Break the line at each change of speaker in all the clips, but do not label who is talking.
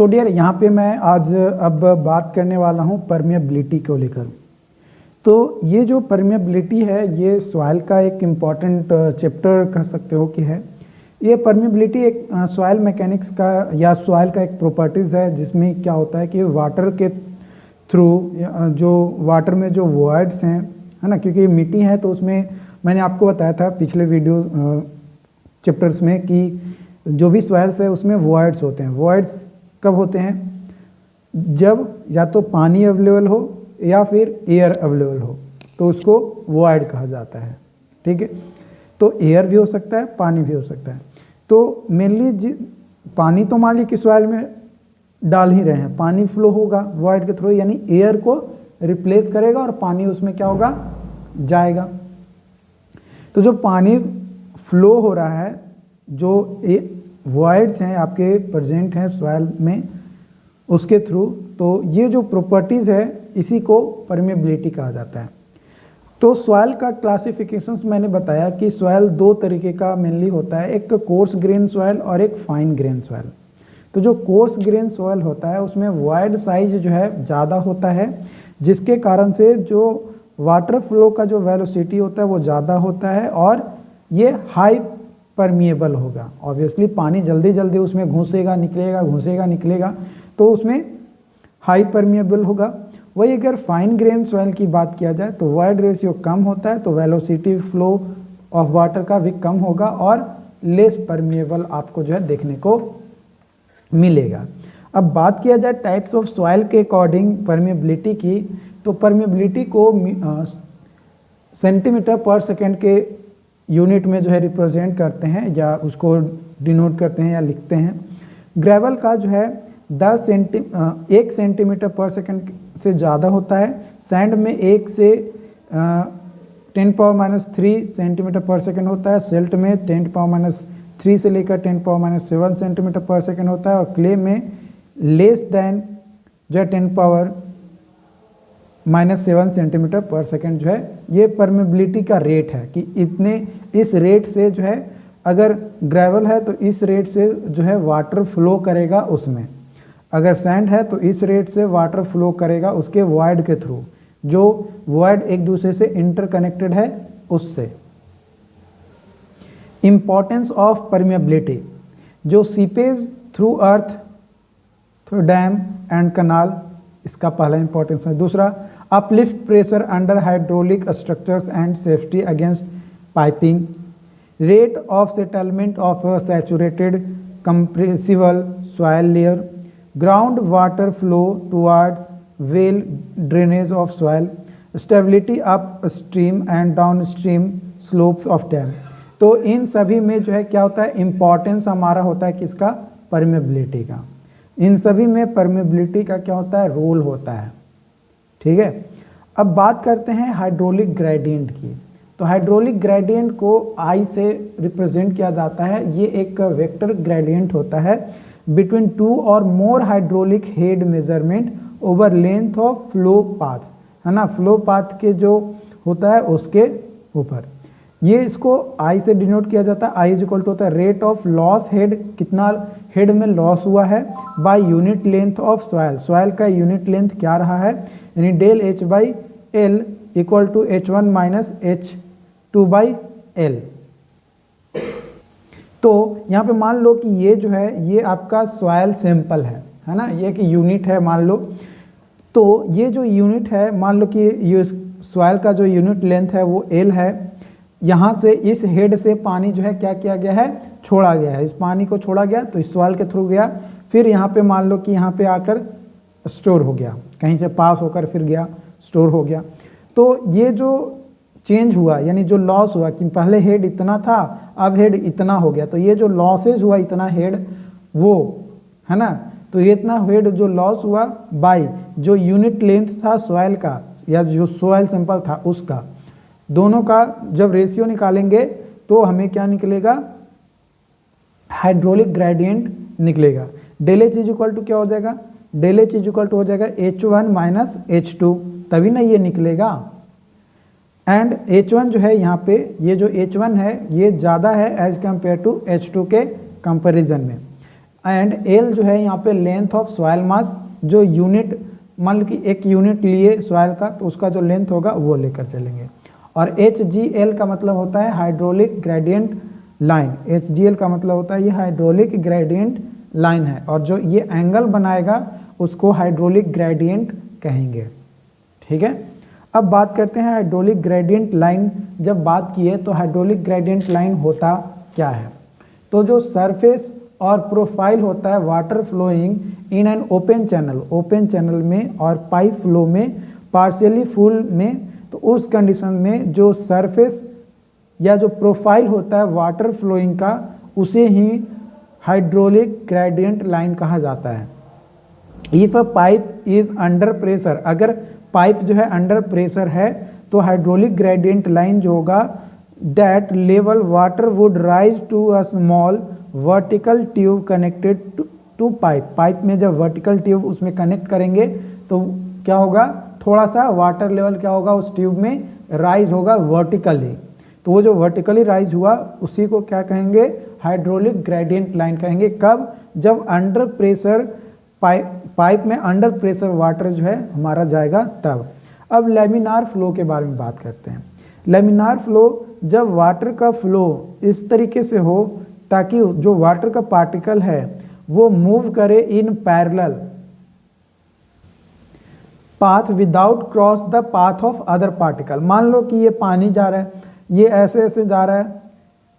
तो डियर यहाँ पे मैं आज अब बात करने वाला हूँ परमेबिलिटी को लेकर। तो ये जो परमेबिलिटी है ये सॉइल का एक इम्पॉर्टेंट चैप्टर कह सकते हो कि है। ये परमेबिलिटी एक सॉइल मैकेनिक्स का या सॉइल का एक प्रॉपर्टीज़ है, जिसमें क्या होता है कि वाटर के थ्रू जो वाटर में जो वॉइड्स हैं, है ना, क्योंकि मिट्टी है तो उसमें मैंने आपको बताया था पिछले वीडियो चैप्टर्स में कि जो भी सॉइल्स है उसमें वॉइड्स होते हैं। वॉइड्स कब होते हैं? जब या तो पानी अवेलेबल हो या फिर एयर अवेलेबल हो, तो उसको वॉइड कहा जाता है। ठीक है, तो एयर भी हो सकता है, पानी भी हो सकता है। तो मेनली पानी तो मान ली कि सॉइल में डाल ही रहे हैं, पानी फ्लो होगा वॉइड के थ्रू, यानी एयर को रिप्लेस करेगा और पानी उसमें क्या होगा, जाएगा। तो जो पानी फ्लो हो रहा है, जो वॉइड्स हैं आपके प्रेजेंट हैं सॉइल में, उसके थ्रू, तो ये जो प्रॉपर्टीज़ है इसी को परमेबिलिटी कहा जाता है। तो सॉइल का क्लासिफिकेशंस मैंने बताया कि सॉइल दो तरीके का मेनली होता है, एक कोर्स ग्रेन सॉइल और एक फाइन ग्रेन सॉइल। तो जो कोर्स ग्रेन सॉइल होता है उसमें वॉइड साइज जो है ज़्यादा होता है, जिसके कारण से जो वाटर फ्लो का जो वेलोसिटी होता है वो ज़्यादा होता है और ये हाई परमिएबल होगा। ऑब्वियसली पानी जल्दी जल्दी उसमें घुसेगा निकलेगा, तो उसमें हाई परमिएबल होगा। वही अगर फाइन ग्रेन सॉइल की बात किया जाए तो वॉइड रेशियो कम होता है, तो वेलोसिटी फ्लो ऑफ वाटर का भी कम होगा और लेस परमिएबल आपको जो है देखने को मिलेगा। अब बात किया जाए टाइप्स ऑफ सॉइल के अकॉर्डिंग परमिएबिलिटी की, तो परमिएबिलिटी को सेंटीमीटर पर सेकेंड के यूनिट में जो है रिप्रेजेंट करते हैं या उसको डिनोट करते हैं या लिखते हैं। ग्रेवल का जो है 1 सेंटीमीटर पर सेकेंड से ज़्यादा होता है। सैंड में 1 से 10⁻³ सेंटीमीटर पर सेकेंड होता है। सिल्ट में 10⁻³ से लेकर 10⁻7 सेंटीमीटर पर सेकेंड होता है। और क्ले में लेस दैन जो है 10⁻7 सेंटीमीटर पर सेकेंड जो है ये परमेबिलिटी का रेट है कि इस रेट से जो है, अगर ग्रेवल है तो इस रेट से जो है वाटर फ्लो करेगा उसमें, अगर सैंड है तो इस रेट से वाटर फ्लो करेगा उसके वॉइड के थ्रू, जो वॉइड एक दूसरे से इंटरकनेक्टेड है उससे। इंपॉर्टेंस ऑफ परमेबिलिटी, जो seepage through earth, through dam and canal, इसका पहला इंपॉर्टेंस है। दूसरा, uplift pressure under hydraulic structures and safety against piping, rate of settlement of saturated compressible soil layer, ground water flow towards well drainage of soil, stability upstream and downstream slopes of dam. तो इन सभी में जो है क्या होता है, importance हमारा होता है किसका, परमेबिलिटी का। इन सभी में परमेबिलिटी का क्या होता है, रोल होता है। ठीक है, अब बात करते हैं हाइड्रोलिक ग्रेडियंट की। तो हाइड्रोलिक ग्रेडियंट को आई से रिप्रेजेंट किया जाता है। ये एक वेक्टर ग्रेडियंट होता है बिटवीन 2 और more hydraulic head measurement over length of flow path, है ना, फ्लो पाथ के जो होता है उसके ऊपर। ये इसको आई से डिनोट किया जाता है। आई इज इक्वल टू होता है रेट ऑफ लॉस हेड, कितना हेड में लॉस हुआ है, by unit length of soil, soil का यूनिट लेंथ क्या रहा है, यानी del H by L equal to H1 minus H2 by L. तो यहाँ पे मान लो कि ये जो है ये आपका सॉइल सैंपल है ना, ये एक यूनिट है मान लो। तो ये जो यूनिट है, मान लो कि ये सॉइल का जो यूनिट लेंथ है वो L है। यहाँ से इस हेड से पानी जो है क्या किया गया है, छोड़ा गया है। इस पानी को छोड़ा गया तो इस सॉइल के थ्रू गया, फिर यहाँ पे मान लो कि यहाँ पे आकर स्टोर हो गया, कहीं से पास होकर फिर गया, स्टोर हो गया। तो ये जो चेंज हुआ, यानी जो लॉस हुआ कि पहले हेड इतना था अब हेड इतना हो गया, तो ये जो लॉसेज हुआ इतना हेड वो, है ना, तो ये इतना हेड जो लॉस हुआ बाय जो यूनिट लेंथ था सॉइल का या जो सॉइल सैंपल था उसका, दोनों का जब रेशियो निकालेंगे तो हमें क्या निकलेगा, हाइड्रोलिक ग्रेडियंट निकलेगा। Del H is equal to क्या हो जाएगा, del H is equal to हो जाएगा H1 माइनस H2, तभी ना ये निकलेगा। एंड H1 जो है यहाँ पे, ये जो H1 है ये ज़्यादा है एज कम्पेयर टू H2 के कंपैरिजन में। एंड एल जो है यहाँ पे लेंथ ऑफ सॉइल मास, जो यूनिट मान लो कि एक यूनिट लिए सॉइल का तो उसका जो लेंथ होगा वो लेकर चलेंगे। और एच जी एल का मतलब होता है hydraulic gradient line. H G L का मतलब होता है ये हाइड्रोलिक ग्रेडियंट लाइन है, और जो ये एंगल बनाएगा उसको हाइड्रोलिक ग्रेडियंट कहेंगे। ठीक है, अब बात करते हैं हाइड्रोलिक ग्रेडियंट लाइन। जब बात की है तो हाइड्रोलिक ग्रेडियंट लाइन होता क्या है? तो जो सरफेस और प्रोफाइल होता है water flowing in an open channel में और पाइप फ्लो में पार्शियली फुल में, तो उस कंडीशन में जो सरफेस या जो प्रोफाइल होता है वाटर फ्लोइंग का उसे ही हाइड्रोलिक ग्रेडियंट लाइन कहा जाता है। If a pipe is under pressure, अगर पाइप जो है अंडर प्रेशर है तो हाइड्रोलिक ग्रेडियंट लाइन जो होगा that level water would rise to a small vertical tube connected to pipe में जब वर्टिकल ट्यूब उसमें कनेक्ट करेंगे तो क्या होगा, थोड़ा सा वाटर लेवल क्या होगा उस ट्यूब में राइज होगा वर्टिकली। तो वो जो वर्टिकली राइज हुआ उसी को क्या कहेंगे, हाइड्रोलिक ग्रेडियंट लाइन कहेंगे। कब? जब अंडर प्रेशर पाइप में अंडर प्रेशर वाटर जो है हमारा जाएगा तब। अब लेमिनार फ्लो के बारे में बात करते हैं। लेमिनार फ्लो, जब वाटर का फ्लो इस तरीके से हो ताकि जो वाटर का पार्टिकल है वो मूव करे in parallel path without cross the path of other particle. मान लो कि ये पानी जा रहा है, ये ऐसे ऐसे जा रहा है,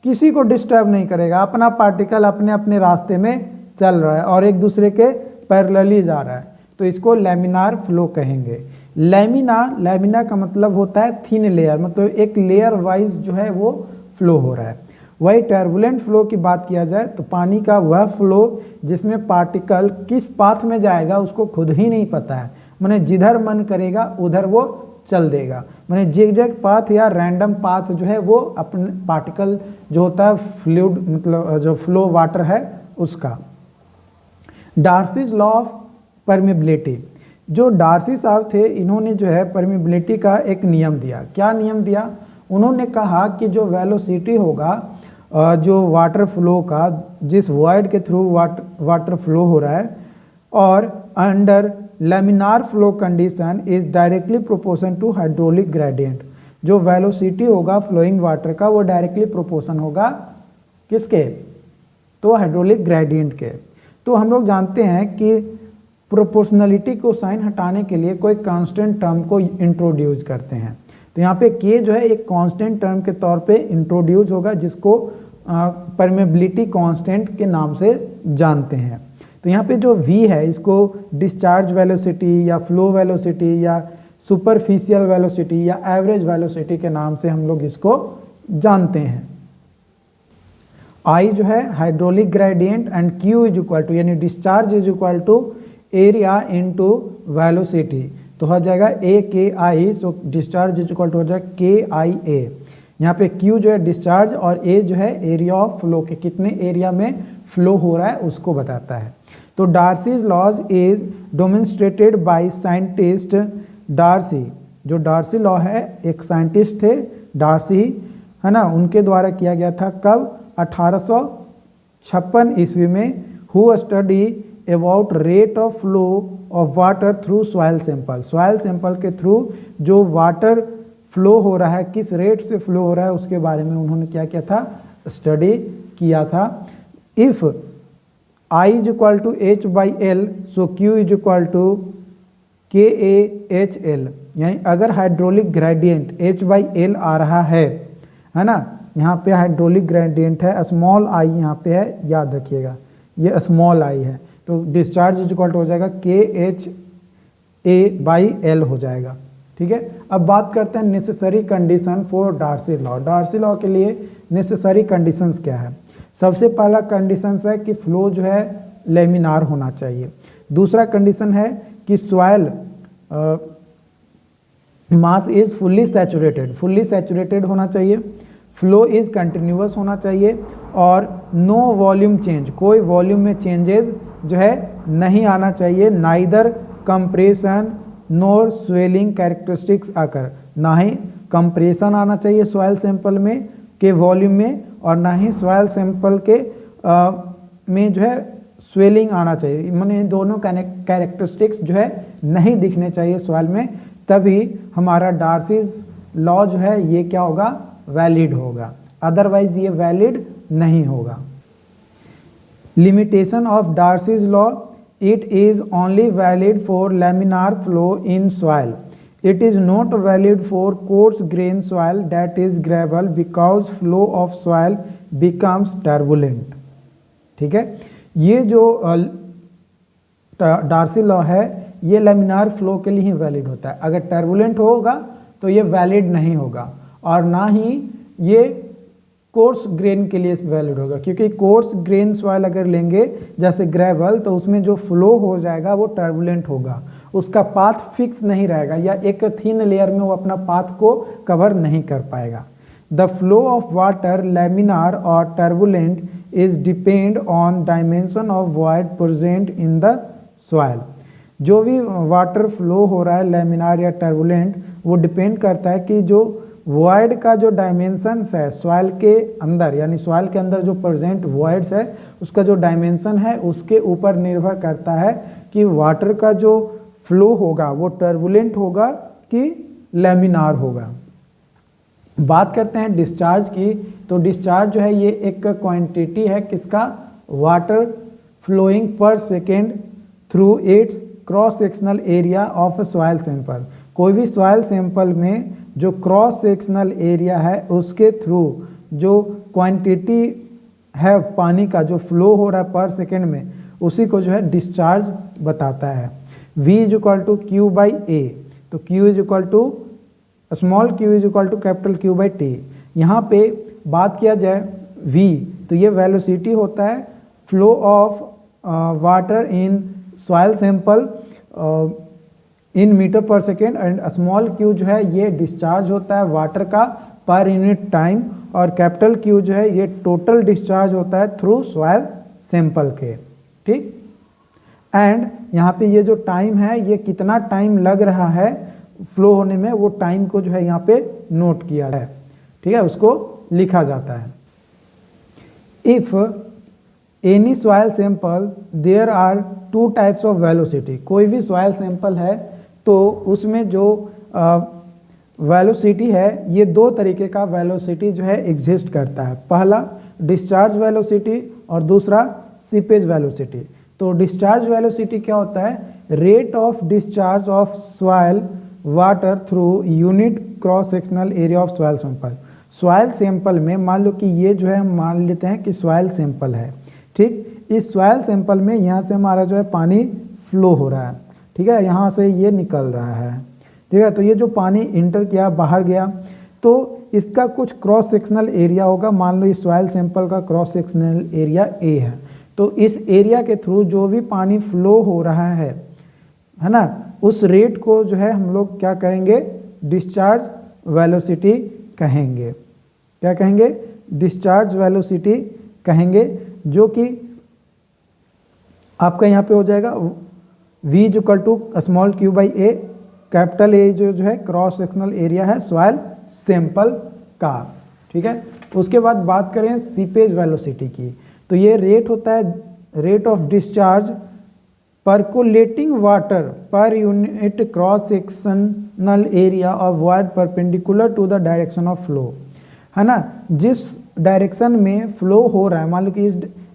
किसी को डिस्टर्ब नहीं करेगा, अपना पार्टिकल अपने अपने रास्ते में चल रहा है और एक दूसरे के पैरेलली जा रहा है, तो इसको लेमिनार फ्लो कहेंगे। लेमिना का मतलब होता है थिन लेयर, मतलब एक लेयर वाइज जो है वो फ्लो हो रहा है। वही टर्बुलेंट फ्लो की बात किया जाए तो पानी का वह फ्लो जिसमें पार्टिकल किस पाथ में जाएगा उसको खुद ही नहीं पता है, माने जिधर मन करेगा उधर वो चल देगा, माने जिगजैग पाथ या रैंडम पाथ जो है वो अपने पार्टिकल जो होता है फ्लूइड मतलब जो फ्लो वाटर है उसका। डार्सीज लॉ ऑफ परमेबिलिटी, जो डार्सी साहब थे इन्होंने जो है परमेबिलिटी का एक नियम दिया। क्या नियम दिया? उन्होंने कहा कि जो वेलोसिटी होगा जो वाटर फ्लो का, जिस वॉइड के थ्रू वाटर फ्लो हो रहा है और under laminar flow condition is directly proportion to hydraulic gradient. जो वेलोसिटी होगा फ्लोइंग वाटर का वो डायरेक्टली प्रोपोर्शन होगा किसके? तो हाइड्रोलिक ग्रेडियंट के। तो हम लोग जानते हैं कि प्रोपोर्शनलिटी को साइन हटाने के लिए कोई कांस्टेंट टर्म को इंट्रोड्यूस करते हैं। तो यहाँ पे के जो है एक कांस्टेंट टर्म के तौर पे इंट्रोड्यूस होगा जिसको परमेबिलिटी कांस्टेंट के नाम से जानते हैं। तो यहाँ पे जो v है इसको डिस्चार्ज वेलोसिटी या फ्लो वेलोसिटी या सुपरफिशियल वेलोसिटी या एवरेज वेलोसिटी के नाम से हम लोग इसको जानते हैं। I जो है hydraulic gradient and Q is equal to यानी discharge is equal to area into velocity, तो हो जाएगा A K I, so discharge is equal to हो जाएगा के आई ए। यहाँ पे Q जो है डिस्चार्ज और A जो है एरिया ऑफ फ्लो के कितने एरिया में फ्लो हो रहा है उसको बताता है। तो Darcy's laws is demonstrated by scientist Darcy. जो डार्सी लॉ है एक साइंटिस्ट थे डार्सी है ना, उनके द्वारा किया गया था। कब? 1856 ईस्वी में। Who study about rate of flow of water through soil sample. Soil sample के थ्रू जो वाटर फ्लो हो रहा है किस रेट से फ्लो हो रहा है उसके बारे में उन्होंने क्या किया था, स्टडी किया था। If I is equal to H by L so Q is equal to K A H L, यानी अगर hydraulic gradient h by L आ रहा है ना, यहाँ पे हाइड्रोलिक ग्रेडियंट है स्मॉल i यहाँ पे है, याद रखिएगा ये स्मॉल i है, तो डिस्चार्ज इज इक्वल टू हो जाएगा के एच ए बाई एल हो जाएगा। ठीक है, अब बात करते हैं necessary condition for Darcy law. Darcy law के लिए नेसेसरी कंडीशंस क्या है? सबसे पहला कंडीशन है कि फ्लो जो है लेमिनार होना चाहिए। दूसरा कंडीशन है कि soil mass is fully saturated होना चाहिए। फ्लो इज कंटिन्यूअस होना चाहिए और नो वॉल्यूम चेंज, कोई वॉल्यूम में चेंजेस जो है नहीं आना चाहिए। नाइदर कंप्रेशन नोर स्वेलिंग कैरेक्टरिस्टिक्स आकर, ना ही कंप्रेशन आना चाहिए सॉइल सैंपल में के वॉल्यूम में और ना ही सॉइल सैंपल के में जो है स्वेलिंग आना चाहिए, मैंने दोनों कैरेक्टरिस्टिक्स जो है नहीं दिखने चाहिए सॉइल में, तभी हमारा डार्सीज लॉ जो है ये क्या होगा, वैलिड होगा, अदरवाइज ये वैलिड नहीं होगा। Limitation of Darcy's law, it is only valid for laminar flow in soil, it is not valid for coarse grain soil that is gravel because flow of soil becomes turbulent. ठीक है, ये जो Darcy law है ये laminar flow के लिए ही valid होता है, अगर टर्बुलेंट होगा तो ये वैलिड नहीं होगा, और ना ही ये कोर्स ग्रेन के लिए वैलिड होगा, क्योंकि कोर्स ग्रेन सॉइल अगर लेंगे जैसे ग्रेवल तो उसमें जो फ्लो हो जाएगा वो टर्बुलेंट होगा, उसका पाथ फिक्स नहीं रहेगा, या एक थिन लेयर में वो अपना पाथ को कवर नहीं कर पाएगा। The flow of water laminar और turbulent is depend on dimension of void present in the soil. जो भी वाटर फ्लो हो रहा है लैमिनार या टर्बुलेंट, वो डिपेंड करता है कि जो वॉइड का जो डायमेंशंस है सॉइल के अंदर, यानी सॉइल के अंदर जो प्रेजेंट वॉइड्स है उसका जो डायमेंशन है उसके ऊपर निर्भर करता है कि वाटर का जो फ्लो होगा वो टर्बुलेंट होगा कि लैमिनार होगा। बात करते हैं डिस्चार्ज की, तो डिस्चार्ज जो है ये एक क्वांटिटी है किसका, water flowing per second through its cross sectional area of soil sample. कोई भी सॉइल सैंपल में जो क्रॉस सेक्शनल एरिया है उसके थ्रू जो क्वांटिटी है पानी का जो फ्लो हो रहा है पर सेकेंड में, उसी को जो है डिस्चार्ज बताता है। V is equal to Q by A, तो Q is equal to small q is equal to capital Q by T. यहाँ पे बात किया जाए V, तो ये वेलोसिटी होता है flow of water in soil sample in metre per second, and small q जो है ये डिस्चार्ज होता है वाटर का पर यूनिट टाइम, और कैपिटल Q जो है ये टोटल डिस्चार्ज होता है थ्रू सॉइल सैंपल के। ठीक, एंड यहाँ पे ये जो टाइम है ये कितना टाइम लग रहा है फ्लो होने में, वो टाइम को जो है यहाँ पे नोट किया है। ठीक है, उसको लिखा जाता है। If any soil sample there are two types of velocity, कोई भी सॉइल सैंपल है तो उसमें जो वेलोसिटी है ये दो तरीके का वेलोसिटी जो है एग्जिस्ट करता है, पहला डिस्चार्ज वेलोसिटी और दूसरा सीपेज वेलोसिटी। तो डिस्चार्ज वेलोसिटी क्या होता है, rate of discharge of soil water through unit cross sectional area of soil sample. Soil sample में मान लो कि ये जो है हम मान लेते हैं कि सॉइल सैंपल है, ठीक, इस सॉइल सैंपल में यहाँ से हमारा जो है पानी फ्लो हो रहा है, ठीक है, यहाँ से ये निकल रहा है, ठीक है, तो ये जो पानी इंटर किया बाहर गया तो इसका कुछ क्रॉस सेक्शनल एरिया होगा, मान लो इस सॉइल सैंपल का क्रॉस सेक्शनल एरिया A है, तो इस एरिया के थ्रू जो भी पानी फ्लो हो रहा है ना, उस रेट को जो है हम लोग क्या कहेंगे, डिस्चार्ज वेलोसिटी कहेंगे। क्या कहेंगे, डिस्चार्ज वेलोसिटी कहेंगे, जो कि आपका यहाँ पे हो जाएगा V is equal to small q by A, capital A जो है क्रॉस सेक्शनल एरिया है सॉइल सैंपल का। ठीक है, उसके बाद बात करें सीपेज वेलोसिटी की, तो ये रेट होता है rate of discharge percolating water per unit cross sectional area of void perpendicular to the direction of flow, है ना, जिस डायरेक्शन में फ्लो हो रहा है, मान लो कि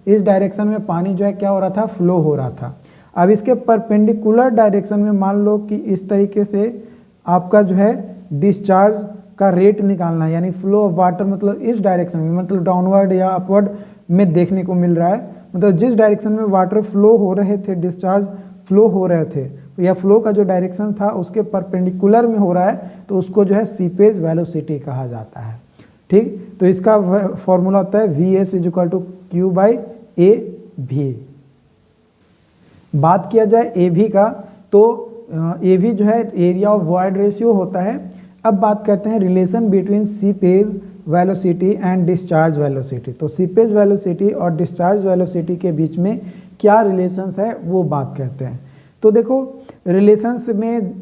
इस डायरेक्शन में पानी जो है क्या हो रहा था, फ्लो हो रहा था, अब इसके परपेंडिकुलर डायरेक्शन में मान लो कि इस तरीके से आपका जो है डिस्चार्ज का रेट निकालना है, यानी फ्लो ऑफ वाटर मतलब इस डायरेक्शन में, मतलब डाउनवर्ड या अपवर्ड में देखने को मिल रहा है, मतलब जिस डायरेक्शन में वाटर फ्लो हो रहे थे, डिस्चार्ज फ्लो हो रहे थे, या फ्लो का जो डायरेक्शन था उसके परपेंडिकुलर में हो रहा है, तो उसको जो है सीपेज वेलोसिटी कहा जाता है। ठीक, तो इसका फॉर्मूला होता है Vs is equal to Q by A भी। बात किया जाए AV का, तो AV जो है एरिया ऑफ वॉइड रेशियो होता है। अब बात करते हैं relation between seepage velocity and discharge velocity. तो सीपेज वेलोसिटी और डिस्चार्ज वेलोसिटी के बीच में क्या रिलेशंस है वो बात करते हैं। तो देखो रिलेशंस में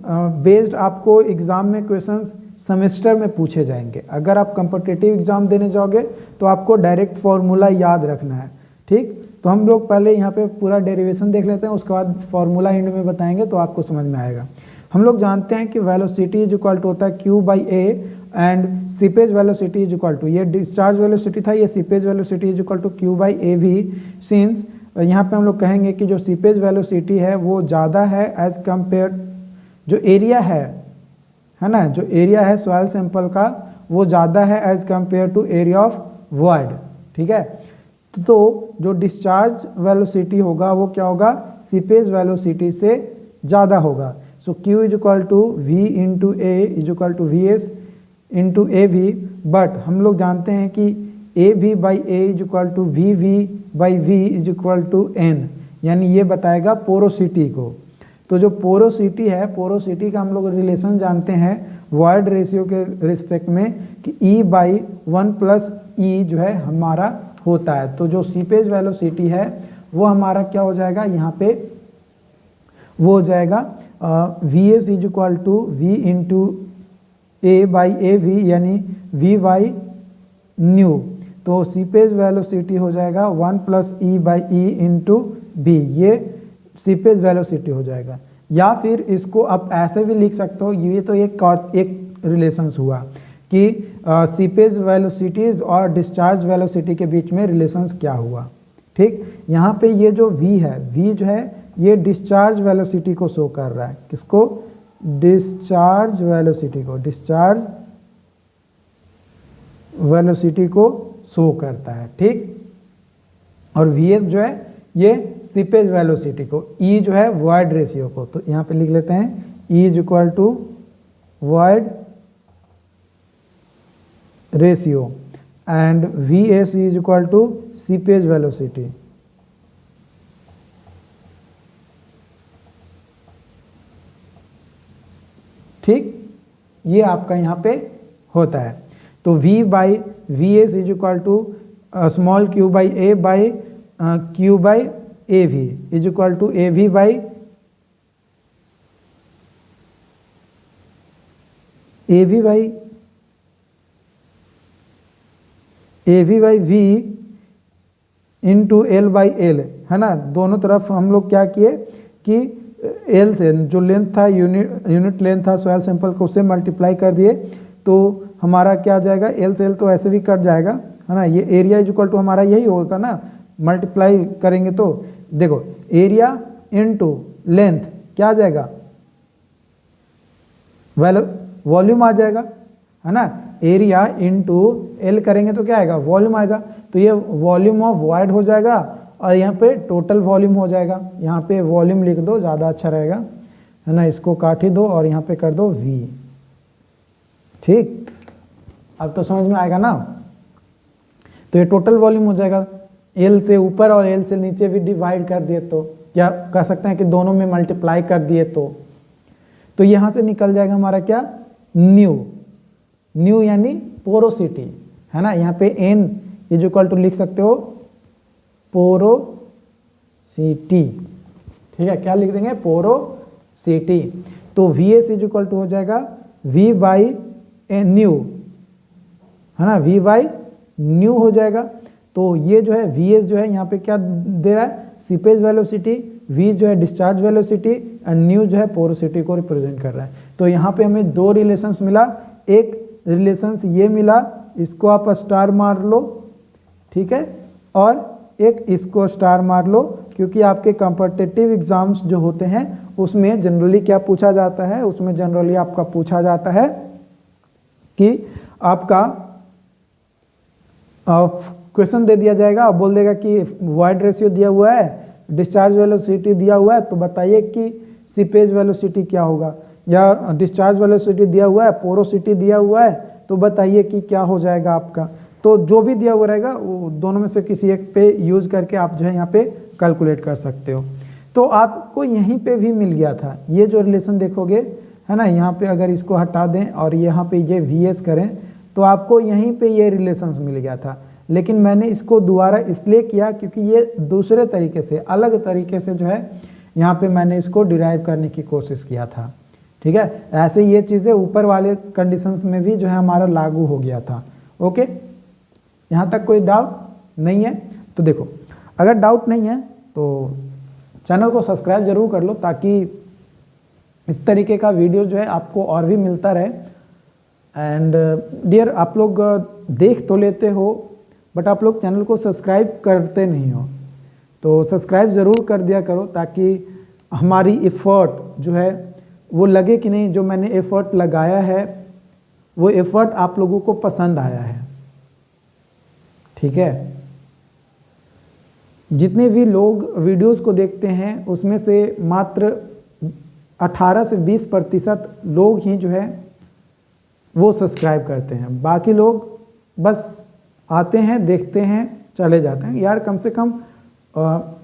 बेस्ड आपको एग्जाम में क्वेश्चंस सेमेस्टर में पूछे जाएंगे। अगर आप कॉम्पिटिटिव एग्जाम देने जाओगे तो आपको डायरेक्ट फॉर्मूला याद रखना है, ठीक। तो हम लोग पहले यहाँ पे पूरा डेरिवेशन देख लेते हैं, उसके बाद फॉर्मूला एंड में बताएंगे तो आपको समझ में आएगा। हम लोग जानते हैं कि वेलोसिटी इज इक्वल टू होता है Q by A and seepage velocity is equal to, ये डिस्चार्ज वेलोसिटी था, ये seepage velocity is equal to Q by A V. Since यहाँ पे हम लोग कहेंगे कि जो सीपेज वेलोसिटी है वो ज़्यादा है एज कम्पेयर, जो एरिया है ना, जो एरिया है सॉइल सैंपल का वो ज़्यादा है as compare to area of void, ठीक है। तो जो डिस्चार्ज वेलोसिटी होगा वो क्या होगा, सीपेज वेलोसिटी से ज़्यादा होगा। So Q is equal to V into A is equal to V S into A V, but हम लोग जानते हैं कि A V by A is equal to V V by V is equal to N, यानी ये बताएगा porosity को। तो जो पोरोसिटी है, पोरोसिटी का हम लोग रिलेशन जानते हैं वॉइड रेशियो के रिस्पेक्ट में कि E बाई 1 प्लस ई जो है हमारा होता है। तो जो सीपेज वेलोसिटी है वो हमारा क्या हो जाएगा, यहाँ पे वो हो जाएगा V S is equal to V into A by A V, यानी वी बाई न्यू। तो सीपेज वेलोसिटी हो जाएगा 1 plus E by E into B, ये सीपेज वेलोसिटी हो जाएगा। या फिर इसको आप ऐसे भी लिख सकते हो, ये तो एक रिलेशंस हुआ कि सीपेज वेलोसिटीज और डिस्चार्ज वेलोसिटी के बीच में रिलेशंस क्या हुआ, ठीक। यहाँ पे ये जो v है, v जो है ये डिस्चार्ज वेलोसिटी को शो कर रहा है, किसको, डिस्चार्ज वेलोसिटी को, डिस्चार्ज वेलोसिटी को शो करता है, ठीक। और vs जो है ये सीपेज वेलोसिटी को, E जो है वॉइड रेशियो को। तो यहाँ पे लिख लेते हैं E is equal to void ratio and Vs is equal to seepage velocity, ठीक। ये आपका यहाँ पे होता है। तो V by V S is equal to small q by A by q by A V is equal to A V by V into L by L, है ना। दोनों तरफ हम लोग क्या किए कि एल से जो लेंथ था, यूनिट लेंथ था सॉइल सैंपल को, उससे मल्टीप्लाई कर दिए। तो हमारा क्या आ जाएगा, एल से एल तो ऐसे भी कट जाएगा, है ना। ये एरिया इज इक्वल टू हमारा यही होगा ना, मल्टीप्लाई करेंगे तो देखो एरिया इनटू लेंथ क्या आ जाएगा, वॉल्यूम आ जाएगा, है ना। एरिया इनटू एल करेंगे तो क्या आएगा, वॉल्यूम आएगा। तो ये वॉल्यूम ऑफ वॉइड हो जाएगा और यहाँ पे टोटल वॉल्यूम हो जाएगा। यहाँ पे वॉल्यूम लिख दो, ज़्यादा अच्छा रहेगा, है ना। इसको काट ही दो और यहाँ पे कर दो v, ठीक। अब तो समझ में आएगा ना। तो ये टोटल वॉल्यूम हो जाएगा, एल से ऊपर और एल से नीचे भी डिवाइड कर दिए तो क्या कह सकते हैं कि दोनों में मल्टीप्लाई कर दिए तो यहाँ से निकल जाएगा हमारा क्या, न्यू यानी पोरोसिटी, है ना। यहाँ पे n इज इक्वल टू लिख सकते हो पोरोसिटी, ठीक है। क्या लिख देंगे, पोरोसिटी। तो Vs इज इक्वल टू हो जाएगा V बाई न्यू, है ना, V बाई न्यू हो जाएगा। तो ये जो है Vs जो है यहाँ पे क्या दे रहा है, सीपेज वेलोसिटी, V जो है डिस्चार्ज वेलोसिटी एंड न्यू जो है पोरोसिटी को रिप्रेजेंट कर रहा है। तो यहाँ पे हमें दो रिलेशंस मिला, एक रिलेशंस ये मिला, इसको आप स्टार मार लो, ठीक है, और एक इसको स्टार मार लो, क्योंकि आपके कॉम्पिटिटिव एग्जाम्स जो होते हैं उसमें जनरली क्या पूछा जाता है, उसमें जनरली आपका पूछा जाता है कि आपका क्वेश्चन दे दिया जाएगा, बोल देगा कि वॉइड रेशियो दिया हुआ है, डिस्चार्ज वेलोसिटी दिया हुआ है, तो बताइए कि सीपेज वेलोसिटी क्या होगा, या डिस्चार्ज वेलोसिटी दिया हुआ है, पोरोसिटी दिया हुआ है, तो बताइए कि क्या हो जाएगा आपका। तो जो भी दिया हुआ रहेगा वो दोनों में से किसी एक पे यूज करके आप जो है यहाँ पे कैलकुलेट कर सकते हो। तो आपको यहीं पे भी मिल गया था, ये जो रिलेशन देखोगे, है ना, यहाँ पे अगर इसको हटा दें और यहाँ पे ये Vs करें तो आपको यहीं पे ये रिलेशंस मिल गया था। लेकिन मैंने इसको दोबारा इसलिए किया क्योंकि ये दूसरे तरीके से, अलग तरीके से जो है यहाँ पे मैंने इसको डिराइव करने की कोशिश किया था, ठीक है। ऐसे ये चीज़ें ऊपर वाले कंडीशंस में भी जो है हमारा लागू हो गया था। ओके, यहाँ तक कोई डाउट नहीं है। तो देखो अगर डाउट नहीं है तो चैनल को सब्सक्राइब ज़रूर कर लो, ताकि इस तरीके का वीडियो जो है आपको और भी मिलता रहे। एंड डियर, आप लोग देख तो लेते हो बट आप लोग चैनल को सब्सक्राइब करते नहीं हो, तो सब्सक्राइब ज़रूर कर दिया करो, ताकि हमारी एफर्ट जो है वो लगे कि नहीं, जो मैंने एफर्ट लगाया है वो एफर्ट आप लोगों को पसंद आया है। ठीक है, जितने भी लोग वीडियोस को देखते हैं उसमें से मात्र 18 से 20% लोग ही जो है वो सब्सक्राइब करते हैं। बाकी लोग बस आते हैं, देखते हैं, चले जाते हैं। यार कम से कम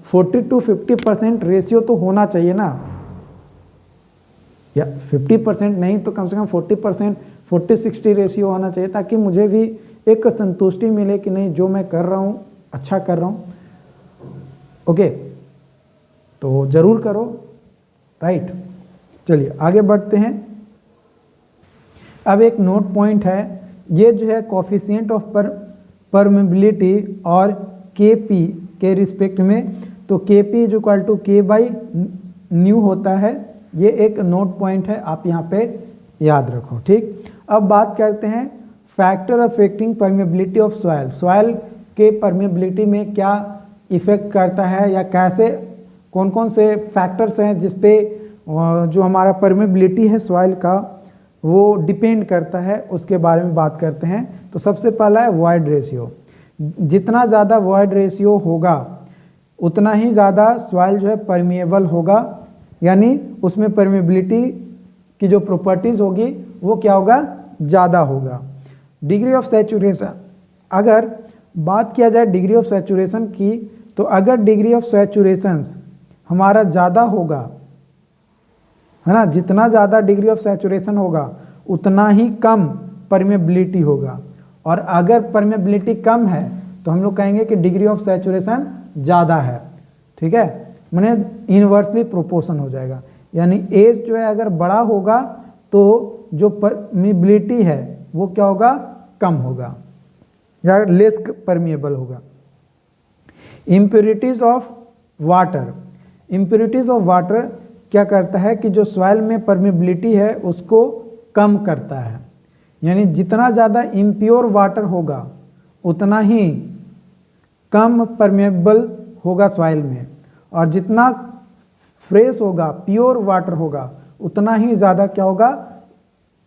40 to 50% रेशियो तो होना चाहिए ना, या 50% नहीं तो कम से कम 40%, 40-60 रेशियो होना चाहिए, ताकि मुझे भी एक संतुष्टि मिले कि नहीं जो मैं कर रहा हूँ अच्छा कर रहा हूँ। ओके, तो ज़रूर करो। राइट, चलिए आगे बढ़ते हैं। अब एक नोट पॉइंट है, ये जो है कोफिशिएंट ऑफ परमेबिलिटी और Kp के रिस्पेक्ट में, तो Kp इज इक्वल टू K/न्यू होता है। ये एक नोट पॉइंट है, आप यहाँ पे याद रखो। ठीक, अब बात करते हैं factor affecting permeability of soil. Soil के परमेबिलिटी में क्या इफेक्ट करता है, या कैसे कौन कौन से फैक्टर्स हैं जिसपे जो हमारा परमेबिलिटी है सॉइल का वो डिपेंड करता है, उसके बारे में बात करते हैं। तो सबसे पहला है वॉइड रेशियो। जितना ज़्यादा वॉइड रेशियो होगा उतना ही ज़्यादा सॉइल जो है परमिएबल होगा, यानी उसमें परमेबिलिटी की जो प्रॉपर्टीज़ होगी वो क्या होगा, ज़्यादा होगा। डिग्री ऑफ सैचुरेशन, अगर बात किया जाए डिग्री ऑफ सैचुरेशन की, तो अगर डिग्री ऑफ सैचुरेशन हमारा ज़्यादा होगा, है ना, जितना ज़्यादा डिग्री ऑफ सैचुरेशन होगा उतना ही कम परमेबिलिटी होगा, और अगर परमेबिलिटी कम है तो हम लोग कहेंगे कि डिग्री ऑफ सैचुरेशन ज़्यादा है। ठीक है, माने इन्वर्सली प्रोपोर्शन हो जाएगा, यानी एज जो है अगर बड़ा होगा तो जो परमेबिलिटी है वो क्या होगा, कम होगा या लेस परमिएबल होगा। Impurities of water, impurities of water क्या करता है कि जो सॉइल में परमिबिलिटी है उसको कम करता है, यानी जितना ज़्यादा इम्प्योर वाटर होगा उतना ही कम परमेबल होगा सॉइल में, और जितना फ्रेश होगा प्योर वाटर होगा उतना ही ज़्यादा क्या होगा,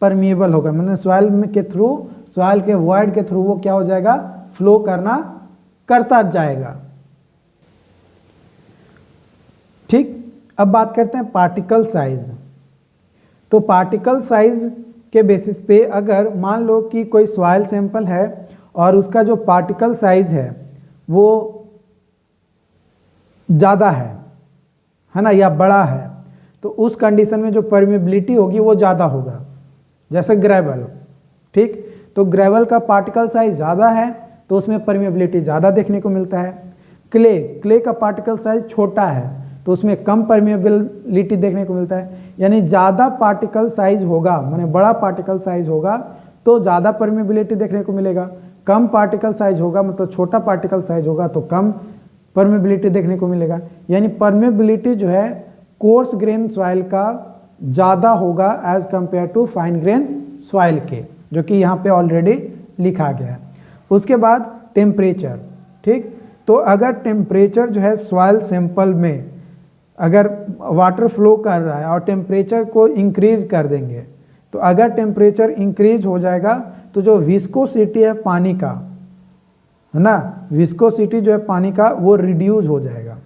परमिएबल होगा। मतलब सॉइल में के थ्रू, सॉइल के वॉइड के थ्रू वो क्या हो जाएगा, फ्लो करता जाएगा। ठीक, अब बात करते हैं पार्टिकल साइज। तो पार्टिकल साइज के बेसिस पे अगर मान लो कि कोई सॉइल सैंपल है और उसका जो पार्टिकल साइज है वो ज़्यादा है ना, या बड़ा है, तो उस कंडीशन में जो परमिबिलिटी होगी वो ज़्यादा होगा। जैसे ग्रेवल, ठीक, तो ग्रेवल का पार्टिकल साइज ज़्यादा है तो उसमें परमिबिलिटी ज़्यादा देखने को मिलता है। क्ले का पार्टिकल साइज छोटा है तो उसमें कम परमिबिलिटी देखने को मिलता है। यानी ज़्यादा पार्टिकल साइज होगा, माने बड़ा पार्टिकल साइज होगा तो ज़्यादा परमिबिलिटी देखने को मिलेगा, कम पार्टिकल साइज होगा मतलब छोटा पार्टिकल साइज होगा तो कम परमिबिलिटी देखने को मिलेगा। यानी परमिबिलिटी जो है कोर्स ग्रेन सॉइल का ज़्यादा होगा as compare to fine grain soil के, जो कि यहाँ पे ऑलरेडी लिखा गया है। उसके बाद टेम्परेचर, ठीक, तो अगर टेम्परेचर जो है सॉइल सैंपल में अगर वाटर फ्लो कर रहा है और टेम्परेचर को इंक्रीज कर देंगे, तो अगर टेम्परेचर इंक्रीज हो जाएगा तो जो विस्कोसिटी है पानी का, है ना, विस्कोसिटी जो है पानी का वो रिड्यूस हो जाएगा।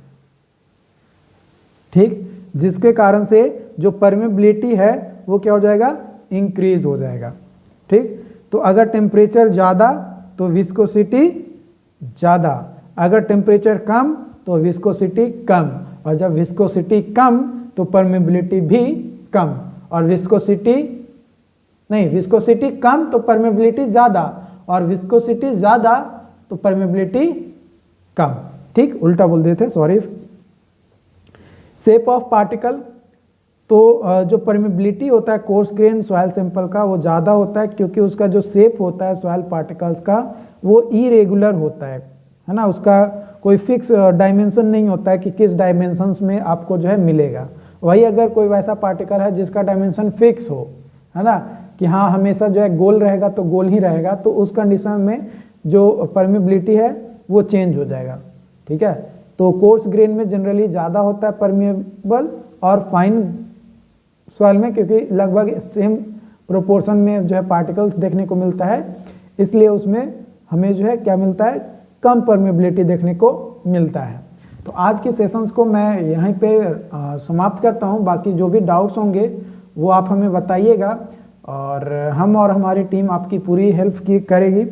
ठीक, जिसके कारण से जो परमेबिलिटी है वो क्या हो जाएगा, इंक्रीज हो जाएगा। ठीक, तो अगर टेम्परेचर ज़्यादा तो विस्कोसिटी ज़्यादा, अगर टेम्परेचर कम तो विस्कोसिटी कम, और जब विस्कोसिटी कम तो परमेबिलिटी भी कम, और विस्कोसिटी कम तो परमेबिलिटी ज़्यादा, और विस्कोसिटी ज़्यादा तो परमेबिलिटी कम। ठीक, उल्टा बोल देते, सॉरी। शेप ऑफ पार्टिकल, तो जो परमेबिलिटी होता है कोर्स ग्रेन सॉइल सैंपल का वो ज़्यादा होता है क्योंकि उसका जो शेप होता है सॉइल पार्टिकल्स का वो इरेगुलर होता है ना, उसका कोई फिक्स डायमेंशन नहीं होता है कि किस डायमेंशंस में आपको जो है मिलेगा। वही अगर कोई वैसा पार्टिकल है जिसका डायमेंशन फिक्स हो, है ना, कि हाँ हमेशा जो है गोल रहेगा तो गोल ही रहेगा, तो उस कंडीशन में जो परमिएबिलिटी है वो चेंज हो जाएगा। ठीक है, तो कोर्स ग्रेन में जनरली ज़्यादा होता है परमिएबल और फाइन सॉइल में, क्योंकि लगभग सेम प्रोपोर्शन में जो है पार्टिकल्स देखने को मिलता है, इसलिए उसमें हमें जो है क्या मिलता है, कम परमिएबिलिटी देखने को मिलता है। तो आज के सेशंस को मैं यहीं पे समाप्त करता हूँ। बाकी जो भी डाउट्स होंगे वो आप हमें बताइएगा और हम और हमारी टीम आपकी पूरी हेल्प करेगी।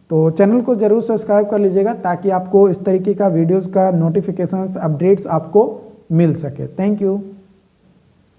तो चैनल को ज़रूर सब्सक्राइब कर लीजिएगा ताकि आपको इस तरीके का वीडियोस का नोटिफिकेशंस अपडेट्स आपको मिल सके। Thank you.